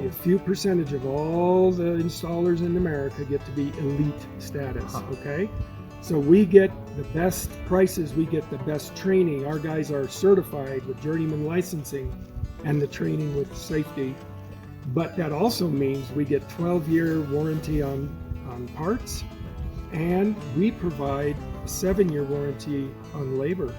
only a few percentage of all the installers in America get to be elite status, okay? So we get the best prices, we get the best training. Our guys are certified with journeyman licensing and the training with safety. But that also means we get 12-year warranty on parts, and we provide a 7-year warranty on labor.